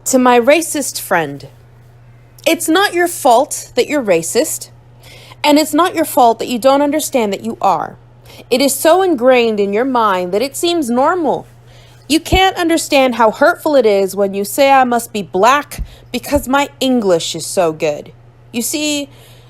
To my racist friend, it's not your fault that you're racist, and it's not your fault that you don't understand that you are. It is so ingrained in your mind that it seems normal. You can't understand how hurtful it is when you say I must be black because my English is so good. You see,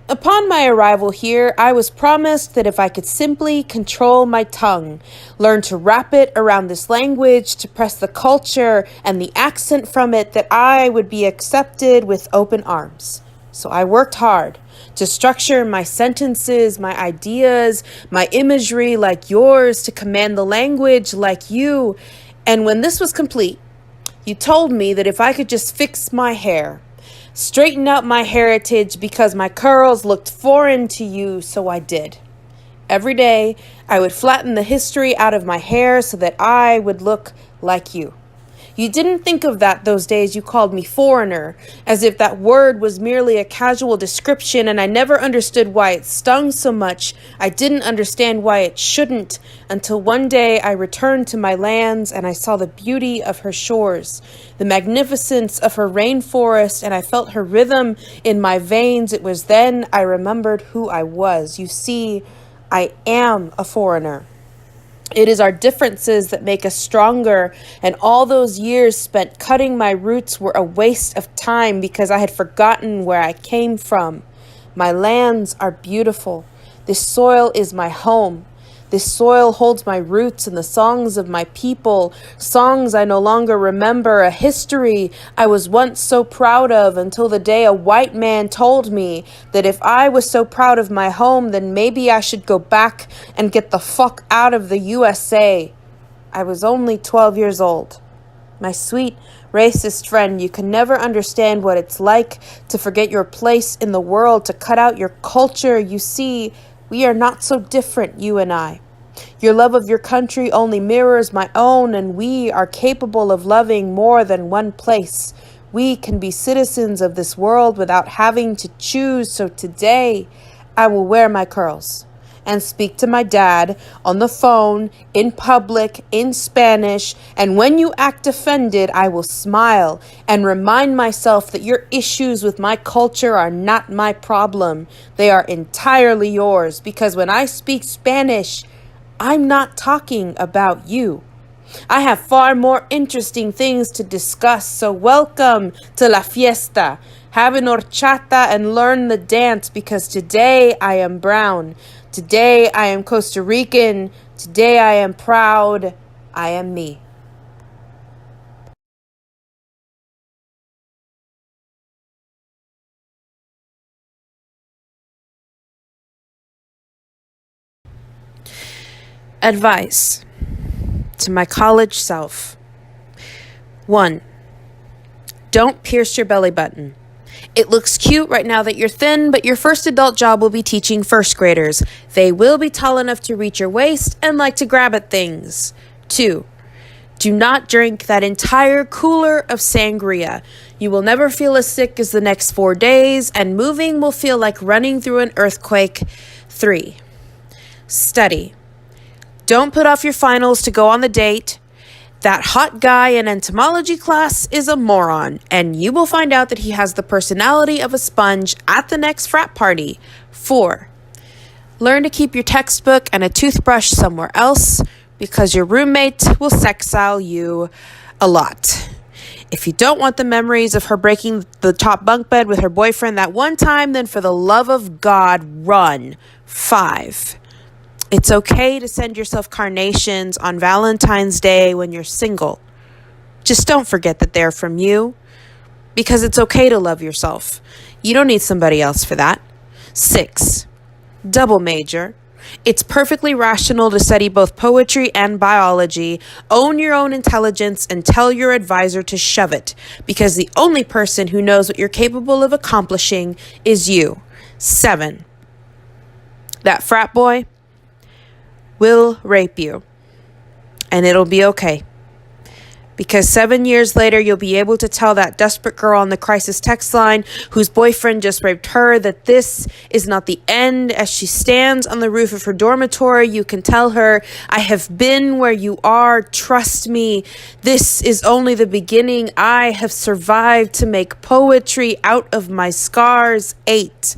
upon my arrival here, I was promised that if I could simply control my tongue, learn to wrap it around this language, to press the culture and the accent from it, that I would be accepted with open arms. So I worked hard to structure my sentences, my ideas, my imagery like yours, to command the language like you. And when this was complete, you told me that if I could just fix my hair, straighten out my heritage because my curls looked foreign to you, so I did. Every day, I would flatten the history out of my hair so that I would look like you. You didn't think of that those days you called me foreigner, as if that word was merely a casual description, and I never understood why it stung so much. I didn't understand why it shouldn't, until one day I returned to my lands and I saw the beauty of her shores, the magnificence of her rainforest, and I felt her rhythm in my veins. It was then I remembered who I was. You see, I am a foreigner. It is our differences that make us stronger, and all those years spent cutting my roots were a waste of time because I had forgotten where I came from. My lands are beautiful. This soil is my home. This soil holds my roots and the songs of my people, songs I no longer remember, a history I was once so proud of, until the day a white man told me that if I was so proud of my home, then maybe I should go back and get the fuck out of the USA. I was only 12 years old. My sweet, racist friend, you can never understand what it's like to forget your place in the world, to cut out your culture. You see, we are not so different, you and I. Your love of your country only mirrors my own, and we are capable of loving more than one place. We can be citizens of this world without having to choose. So today, I will wear my curls and speak to my dad on the phone, in public, in Spanish, and when you act offended, I will smile and remind myself that your issues with my culture are not my problem. They are entirely yours, because when I speak Spanish, I'm not talking about you. I have far more interesting things to discuss, so welcome to la fiesta. Have an horchata and learn the dance, because today I am brown. Today I am Costa Rican. Today I am proud. I am me. Advice to my college self. 1. Don't pierce your belly button. It looks cute right now that you're thin, but your first adult job will be teaching first graders. They will be tall enough to reach your waist and like to grab at things. 2. Do not drink that entire cooler of sangria. You will never feel as sick as the next 4 days, and moving will feel like running through an earthquake. 3. Study. Don't put off your finals to go on the date. That hot guy in entomology class is a moron, and you will find out that he has the personality of a sponge at the next frat party. 4. Learn to keep your textbook and a toothbrush somewhere else, because your roommate will sexile you a lot. If you don't want the memories of her breaking the top bunk bed with her boyfriend that one time, then for the love of God, run. 5. It's okay to send yourself carnations on Valentine's Day when you're single. Just don't forget that they're from you, because it's okay to love yourself. You don't need somebody else for that. 6. Double major. It's perfectly rational to study both poetry and biology. Own your own intelligence and tell your advisor to shove it, because the only person who knows what you're capable of accomplishing is you. 7. That frat boy will rape you, and it'll be okay. Because 7 years later, you'll be able to tell that desperate girl on the crisis text line whose boyfriend just raped her that this is not the end. As she stands on the roof of her dormitory, you can tell her, I have been where you are. Trust me. This is only the beginning. I have survived to make poetry out of my scars. 8.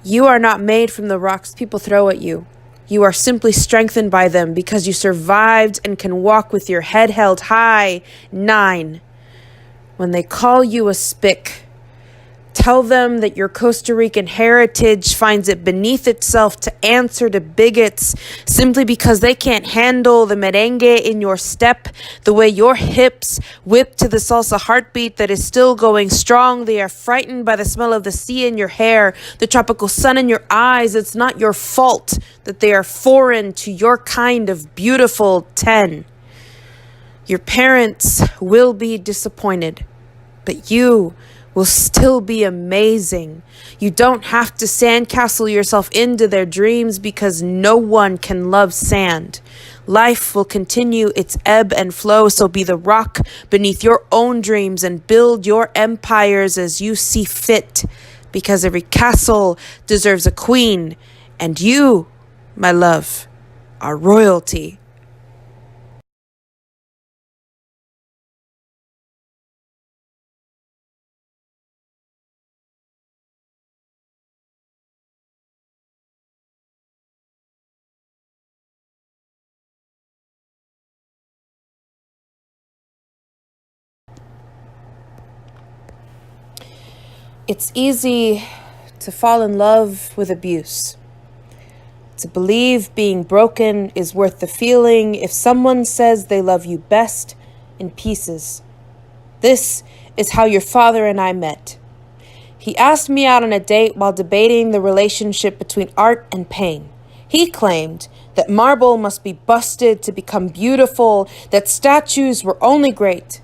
You are not made from the rocks people throw at you. You are simply strengthened by them because you survived and can walk with your head held high. 9. When they call you a spick, tell them that your Costa Rican heritage finds it beneath itself to answer to bigots simply because they can't handle the merengue in your step, the way your hips whip to the salsa heartbeat that is still going strong. They are frightened by the smell of the sea in your hair, the tropical sun in your eyes. It's not your fault that they are foreign to your kind of beautiful. 10. Your parents will be disappointed, but you will still be amazing. You don't have to sandcastle yourself into their dreams because no one can love sand. Life will continue its ebb and flow, so be the rock beneath your own dreams and build your empires as you see fit, because every castle deserves a queen, and you, my love, are royalty. It's easy to fall in love with abuse, to believe being broken is worth the feeling if someone says they love you best in pieces. This is how your father and I met. He asked me out on a date while debating the relationship between art and pain. He claimed that marble must be busted to become beautiful, that statues were only great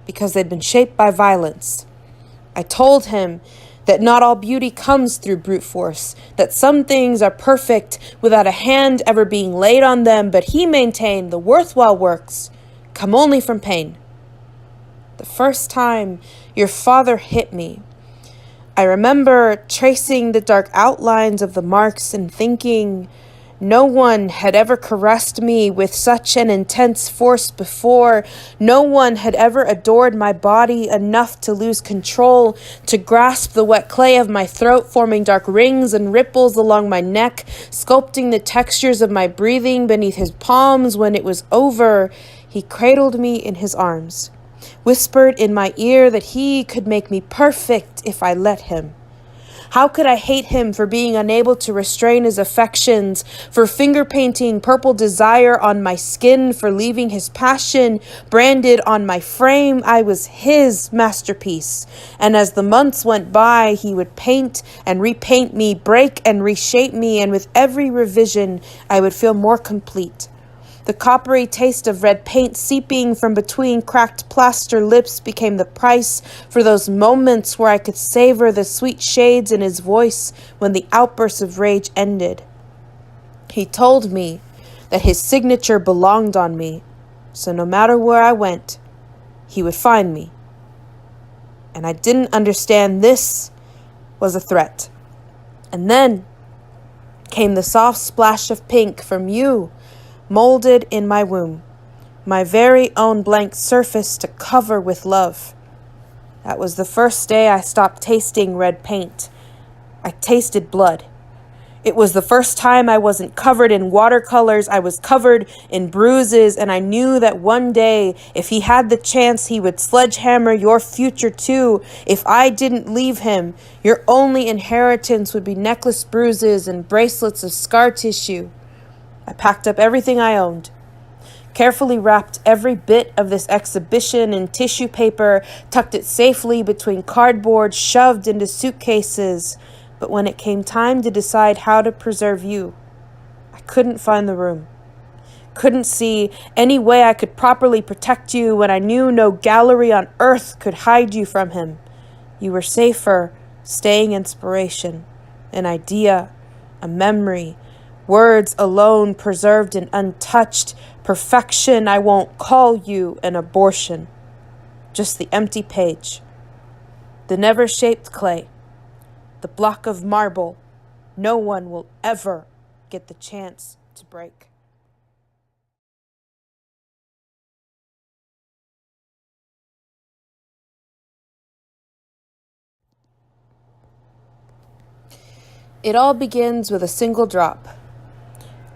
because they'd been shaped by violence. I told him that not all beauty comes through brute force, that some things are perfect without a hand ever being laid on them, but he maintained the worthwhile works come only from pain. The first time your father hit me, I remember tracing the dark outlines of the marks and thinking, no one had ever caressed me with such an intense force before. No one had ever adored my body enough to lose control, to grasp the wet clay of my throat, forming dark rings and ripples along my neck, sculpting the textures of my breathing beneath his palms. When it was over, he cradled me in his arms, whispered in my ear that he could make me perfect if I let him. How could I hate him for being unable to restrain his affections, for finger painting purple desire on my skin, for leaving his passion branded on my frame? I was his masterpiece. And as the months went by, he would paint and repaint me, break and reshape me, and with every revision, I would feel more complete. The coppery taste of red paint seeping from between cracked plaster lips became the price for those moments where I could savor the sweet shades in his voice when the outbursts of rage ended. He told me that his signature belonged on me, so no matter where I went, he would find me. And I didn't understand this was a threat. And then came the soft splash of pink from you, molded in my womb, my very own blank surface to cover with love. That was the first day I stopped tasting red paint. I tasted blood. It was the first time I wasn't covered in watercolors. I was covered in bruises, and I knew that one day, if he had the chance, he would sledgehammer your future too. If I didn't leave him, your only inheritance would be necklace bruises and bracelets of scar tissue. I packed up everything I owned, carefully wrapped every bit of this exhibition in tissue paper, tucked it safely between cardboard, shoved into suitcases. But when it came time to decide how to preserve you, I couldn't find the room. Couldn't see any way I could properly protect you when I knew no gallery on earth could hide you from him. You were safer staying inspiration, an idea, a memory, Words alone preserved and untouched. Perfection, I won't call you an abortion. Just the empty page. The never-shaped clay. The block of marble no one will ever get the chance to break. It all begins with a single drop.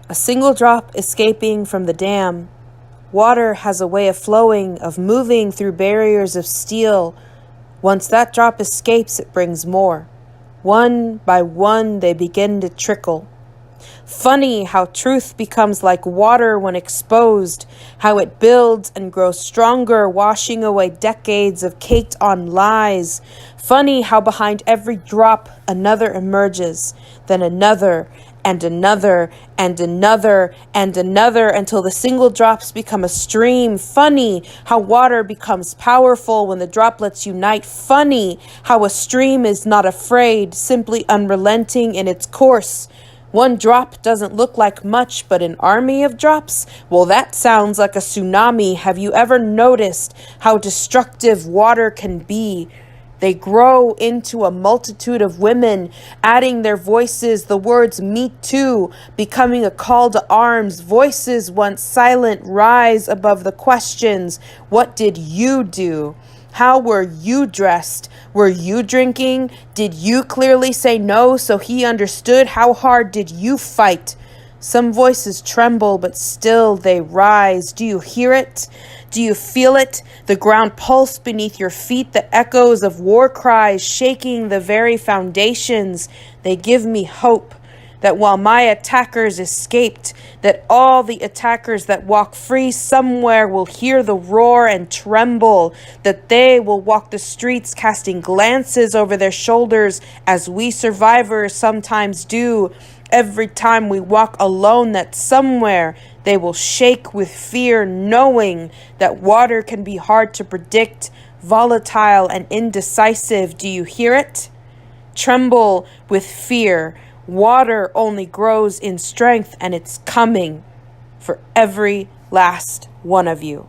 A single drop escaping from the dam. Water has a way of flowing, of moving through barriers of steel. Once that drop escapes, it brings more. One by one, they begin to trickle. Funny how truth becomes like water when exposed, how it builds and grows stronger, washing away decades of caked-on lies. Funny how behind every drop, another emerges, then another, and another, and another, and another, until the single drops become a stream. Funny how water becomes powerful when the droplets unite. Funny how a stream is not afraid, simply unrelenting in its course. One drop doesn't look like much, but an army of drops? Well, that sounds like a tsunami. Have you ever noticed how destructive water can be? They grow into a multitude of women, adding their voices, the words "me too," becoming a call to arms. Voices once silent rise above the questions. What did you do? How were you dressed? Were you drinking? Did you clearly say no so he understood? How hard did you fight? Some voices tremble, but still they rise. Do you hear it? Do you feel it? The ground pulse beneath your feet, the echoes of war cries shaking the very foundations. They give me hope that while my attackers escaped, that all the attackers that walk free somewhere will hear the roar and tremble, that they will walk the streets casting glances over their shoulders as we survivors sometimes do. Every time we walk alone, that somewhere they will shake with fear, knowing that water can be hard to predict, volatile and indecisive. Do you hear it? Tremble with fear. Water only grows in strength, and it's coming for every last one of you.